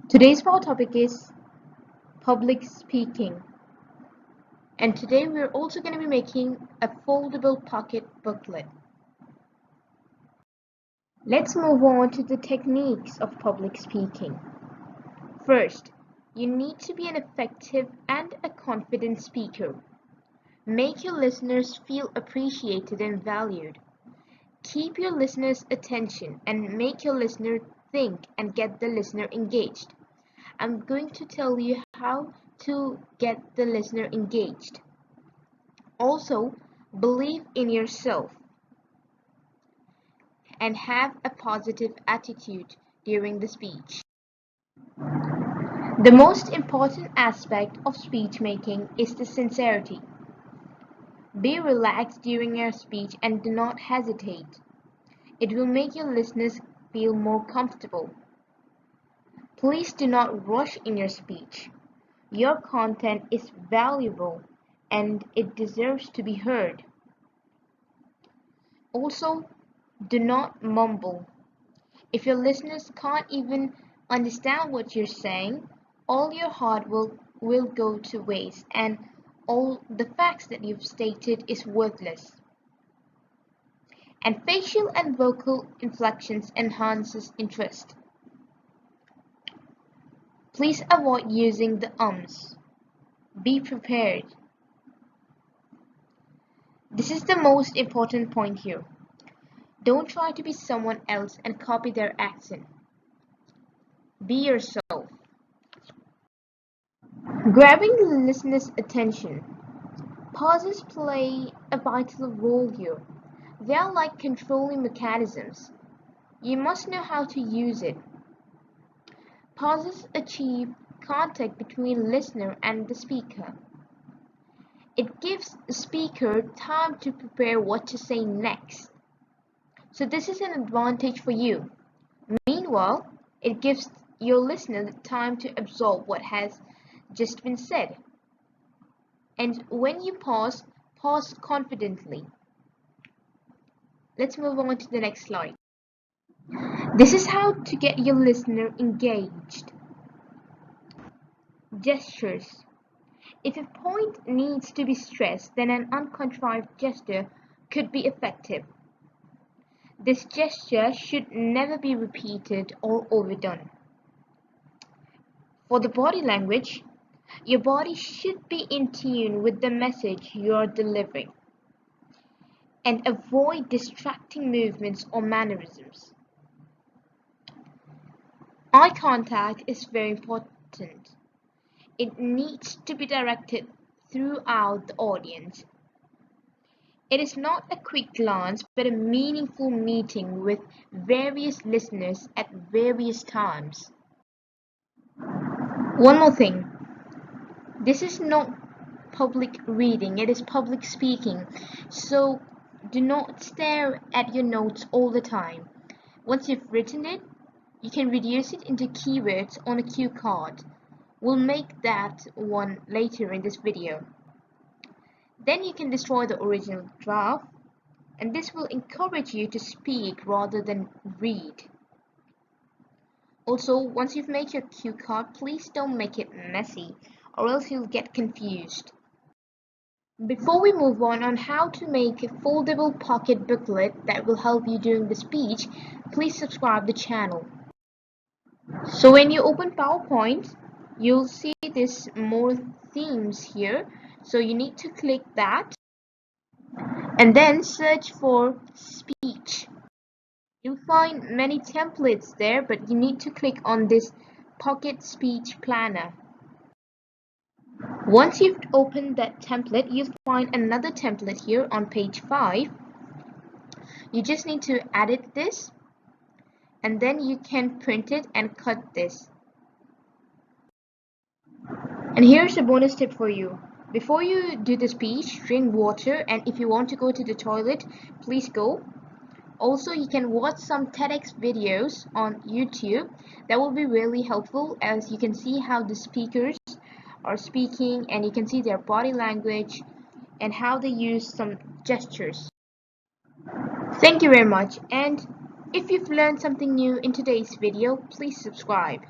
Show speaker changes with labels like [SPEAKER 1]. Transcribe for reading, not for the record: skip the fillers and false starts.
[SPEAKER 1] Today's topic is public speaking, and today we're also going to be making a foldable pocket booklet. Let's move on to the techniques of public speaking. First, you need to be an effective and a confident speaker. Make your listeners feel appreciated and valued. Keep your listeners' attention and make your listener think and get the listener engaged. I'm going to tell you how to get the listener engaged. Also, believe in yourself and have a positive attitude during the speech. The most important aspect of speech making is the sincerity. Be relaxed during your speech and do not hesitate. It will make your listeners feel more comfortable. Please do not rush in your speech. Your content is valuable and it deserves to be heard. Also, do not mumble. If your listeners can't even understand what you're saying, all your hard work will go to waste and all the facts that you've stated is worthless. And facial and vocal inflections enhances interest. Please avoid using the ums. Be prepared. This is the most important point here. Don't try to be someone else and copy their accent. Be yourself. Grabbing the listener's attention. Pauses play a vital role here. They are like controlling mechanisms. You must know how to use it. Pauses achieve contact between listener and the speaker. It gives the speaker time to prepare what to say next. So this is an advantage for you. Meanwhile, it gives your listener the time to absorb what has just been said. And when you pause confidently. Let's move on to the next slide. This is how to get your listener engaged. Gestures. If a point needs to be stressed, then an uncontrived gesture could be effective. This gesture should never be repeated or overdone. For the body language, your body should be in tune with the message you are delivering. And avoid distracting movements or mannerisms. Eye contact is very important. It needs to be directed throughout the audience. It is not a quick glance, but a meaningful meeting with various listeners at various times. One more thing. This is not public reading, it is public speaking. So do not stare at your notes all the time. Once you've written it, you can reduce it into keywords on a cue card. We'll make that one later in this video. Then you can destroy the original draft, and this will encourage you to speak rather than read. Also, once you've made your cue card, please don't make it messy, or else you'll get confused. Before we move on how to make a foldable pocket booklet that will help you during the speech, please subscribe the channel. So when you open PowerPoint, you'll see this more themes here. So you need to click that and then search for speech. You'll find many templates there, but you need to click on this pocket speech planner. Once you've opened that template, you'll find another template here on page 5. You just need to edit this and then you can print it and cut this. And here's a bonus tip for you. Before you do the speech, drink water, and if you want to go to the toilet, please go. Also, you can watch some TEDx videos on YouTube. That will be really helpful, as you can see how the speakers are speaking and you can see their body language and how they use some gestures. Thank you very much, and if you've learned something new in today's video, please subscribe.